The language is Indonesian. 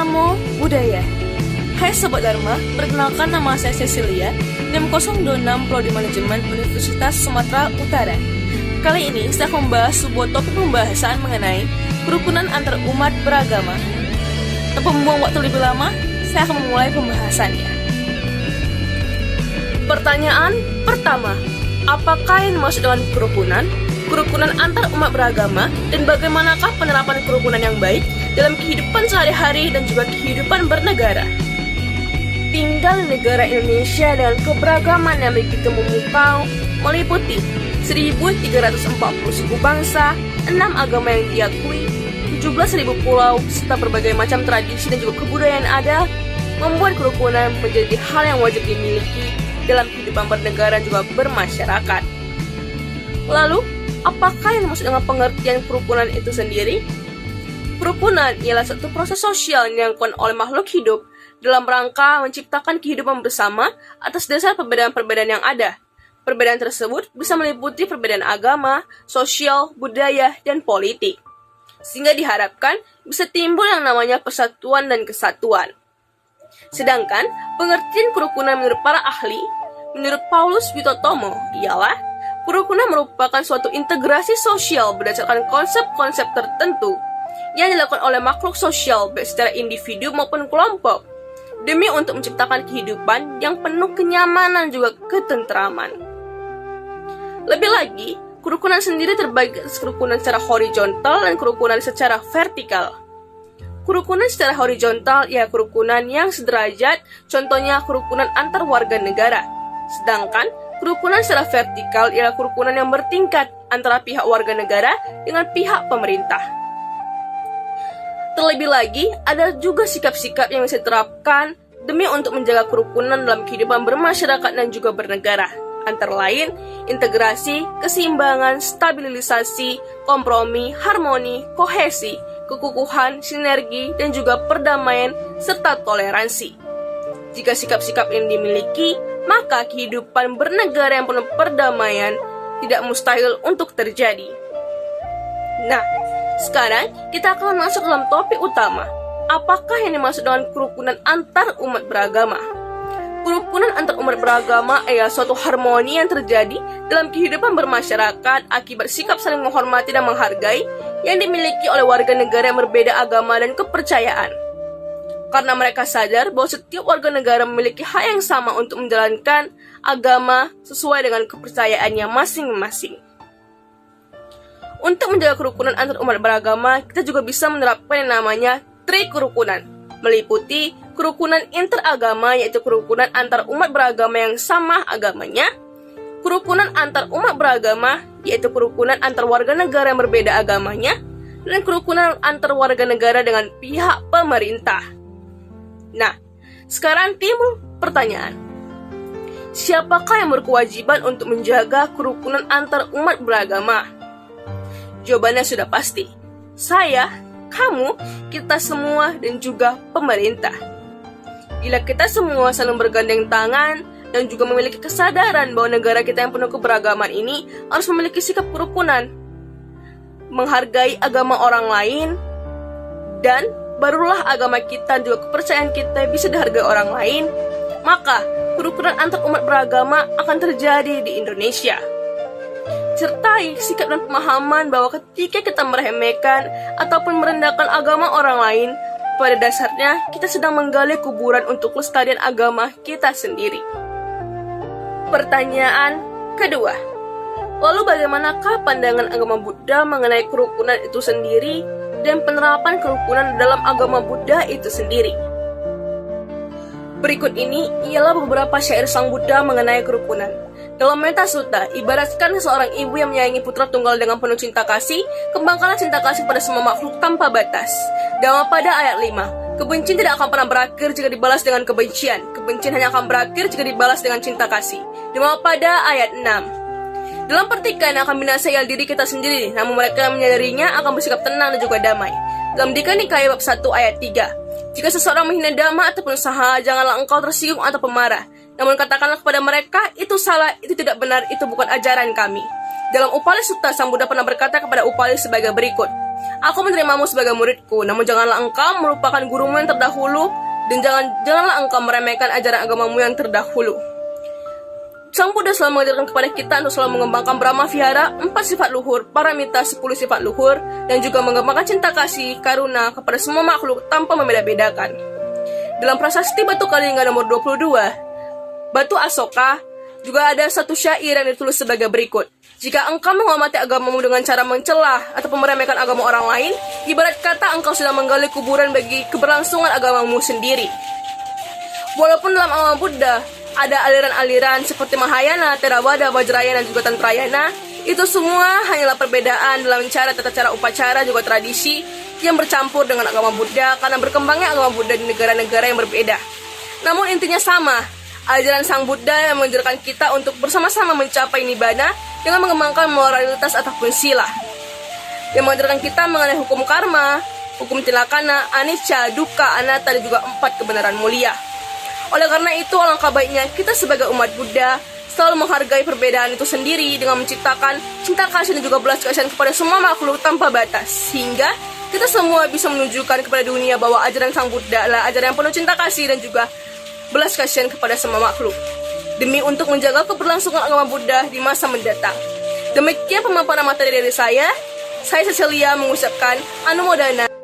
Namo Buddhaya. Hai Sobat Dharma, perkenalkan nama saya Cecilia, NIM 026 Prodi Manajemen Universitas Sumatera Utara. Kali ini saya akan membahas sebuah topik pembahasan mengenai kerukunan antar umat beragama. Tanpa membuang waktu lebih lama, saya akan memulai pembahasannya. Pertanyaan pertama, apakah yang dimaksud dengan kerukunan? Kerukunan antar umat beragama, dan bagaimanakah penerapan kerukunan yang baik dalam kehidupan sehari-hari dan juga kehidupan bernegara? Tinggal di negara Indonesia dengan keberagaman yang begitu memukau, meliputi 1.340 suku bangsa, 6 agama yang diakui, 17.000 pulau, serta berbagai macam tradisi dan juga kebudayaan ada, membuat kerukunan menjadi hal yang wajib dimiliki dalam kehidupan bernegara dan juga bermasyarakat. Lalu, apakah yang dimaksud dengan pengertian kerukunan itu sendiri? Kerukunan ialah satu proses sosial yang dilakukan oleh makhluk hidup dalam rangka menciptakan kehidupan bersama atas dasar perbedaan-perbedaan yang ada. Perbedaan tersebut bisa meliputi perbedaan agama, sosial, budaya, dan politik. Sehingga diharapkan bisa timbul yang namanya persatuan dan kesatuan. Sedangkan pengertian kerukunan menurut para ahli, menurut Paulus Witotomo, ialah kerukunan merupakan suatu integrasi sosial berdasarkan konsep-konsep tertentu yang dilakukan oleh makhluk sosial baik secara individu maupun kelompok demi untuk menciptakan kehidupan yang penuh kenyamanan juga ketentraman. Lebih lagi, kerukunan sendiri terbagi atas kerukunan secara horizontal dan kerukunan secara vertikal. Kerukunan secara horizontal ialah kerukunan yang sederajat, contohnya kerukunan antar warga negara. Sedangkan kerukunan secara vertikal ialah kerukunan yang bertingkat antara pihak warga negara dengan pihak pemerintah. Terlebih lagi, ada juga sikap-sikap yang bisa diterapkan demi untuk menjaga kerukunan dalam kehidupan bermasyarakat dan juga bernegara. Antara lain, integrasi, keseimbangan, stabilisasi, kompromi, harmoni, kohesi, kekukuhan, sinergi, dan juga perdamaian, serta toleransi. Jika sikap-sikap ini dimiliki, maka kehidupan bernegara yang penuh perdamaian tidak mustahil untuk terjadi. Nah, sekarang kita akan masuk dalam topik utama. Apakah yang dimaksud dengan kerukunan antar umat beragama? Kerukunan antar umat beragama ialah suatu harmoni yang terjadi dalam kehidupan bermasyarakat akibat sikap saling menghormati dan menghargai yang dimiliki oleh warga negara yang berbeda agama dan kepercayaan. Karena mereka sadar bahwa setiap warga negara memiliki hak yang sama untuk menjalankan agama sesuai dengan kepercayaannya masing-masing. Untuk menjaga kerukunan antar umat beragama, kita juga bisa menerapkan yang namanya trikerukunan, meliputi kerukunan interagama yaitu kerukunan antar umat beragama yang sama agamanya, kerukunan antar umat beragama yaitu kerukunan antar warga negara yang berbeda agamanya, dan kerukunan antar warga negara dengan pihak pemerintah. Nah, sekarang timbul pertanyaan. Siapakah yang berkewajiban untuk menjaga kerukunan antar umat beragama? Jawabannya sudah pasti. Saya, kamu, kita semua, dan juga pemerintah. Bila kita semua saling bergandeng tangan dan juga memiliki kesadaran bahwa negara kita yang penuh keberagaman ini harus memiliki sikap kerukunan, menghargai agama orang lain, dan barulah agama kita dan juga kepercayaan kita bisa dihargai orang lain, maka kerukunan antar umat beragama akan terjadi di Indonesia. Sertai sikap dan pemahaman bahwa ketika kita meremehkan ataupun merendahkan agama orang lain, pada dasarnya kita sedang menggali kuburan untuk kelestarian agama kita sendiri. Pertanyaan kedua, lalu bagaimanakah pandangan agama Buddha mengenai kerukunan itu sendiri dan penerapan kerukunan dalam agama Buddha itu sendiri? Berikut ini ialah beberapa syair Sang Buddha mengenai kerukunan. Dalam Metta Sutta, ibaratkan seorang ibu yang menyayangi putra tunggal dengan penuh cinta kasih, kembangkanlah cinta kasih pada semua makhluk tanpa batas. Dan pada ayat 5, kebencian tidak akan pernah berakhir jika dibalas dengan kebencian. Kebencian hanya akan berakhir jika dibalas dengan cinta kasih. Dan pada ayat 6, dalam pertikaian akan binasa ialah diri kita sendiri, namun mereka yang menyadarinya akan bersikap tenang dan juga damai. Dalam Dika Nikaya bab 1 ayat 3, jika seseorang menghina dhamma atau pengusaha, janganlah engkau tersinggung atau pemarah. Namun katakanlah kepada mereka, itu salah, itu tidak benar, itu bukan ajaran kami. Dalam Upali Sutta, Sang Buddha pernah berkata kepada Upali sebagai berikut, Aku menerimamu sebagai muridku, namun janganlah engkau melupakan gurumu yang terdahulu, dan janganlah engkau meremehkan ajaran agamamu yang terdahulu. Sang Buddha selalu mengajarkan kepada kita untuk selalu mengembangkan Brahma Vihara, 4 sifat luhur, paramita 10 sifat luhur, dan juga mengembangkan cinta kasih, karuna kepada semua makhluk tanpa membeda-bedakan. Dalam prasasti Batu Kalinga nomor 22, Batu Asoka, juga ada satu syair yang ditulis sebagai berikut. Jika engkau menghormati agamamu dengan cara mencelah atau meremehkan agama orang lain, ibarat kata engkau sedang menggali kuburan bagi keberlangsungan agamamu sendiri. Walaupun dalam agama Buddha ada aliran-aliran seperti Mahayana, Theravada, Vajrayana, dan juga Tantrayana, itu semua hanyalah perbedaan dalam cara tata cara upacara juga tradisi yang bercampur dengan agama Buddha karena berkembangnya agama Buddha di negara-negara yang berbeda. Namun intinya sama, ajaran Sang Buddha yang mengajarkan kita untuk bersama-sama mencapai nibbana dengan mengembangkan moralitas ataupun sila. Yang mengajarkan kita mengenai hukum karma, hukum tilakana, anicca, dukkha, anatta, dan juga 4 kebenaran mulia. Oleh karena itu, alangkah baiknya kita sebagai umat Buddha selalu menghargai perbedaan itu sendiri dengan menciptakan cinta kasih dan juga belas kasihan kepada semua makhluk tanpa batas, sehingga kita semua bisa menunjukkan kepada dunia bahwa ajaran Sang Buddha adalah ajaran yang penuh cinta kasih dan juga belas kasihan kepada semua makhluk, demi untuk menjaga keberlangsungan agama Buddha di masa mendatang. Demikian pemaparan materi dari saya Cecilia mengucapkan Anumodana.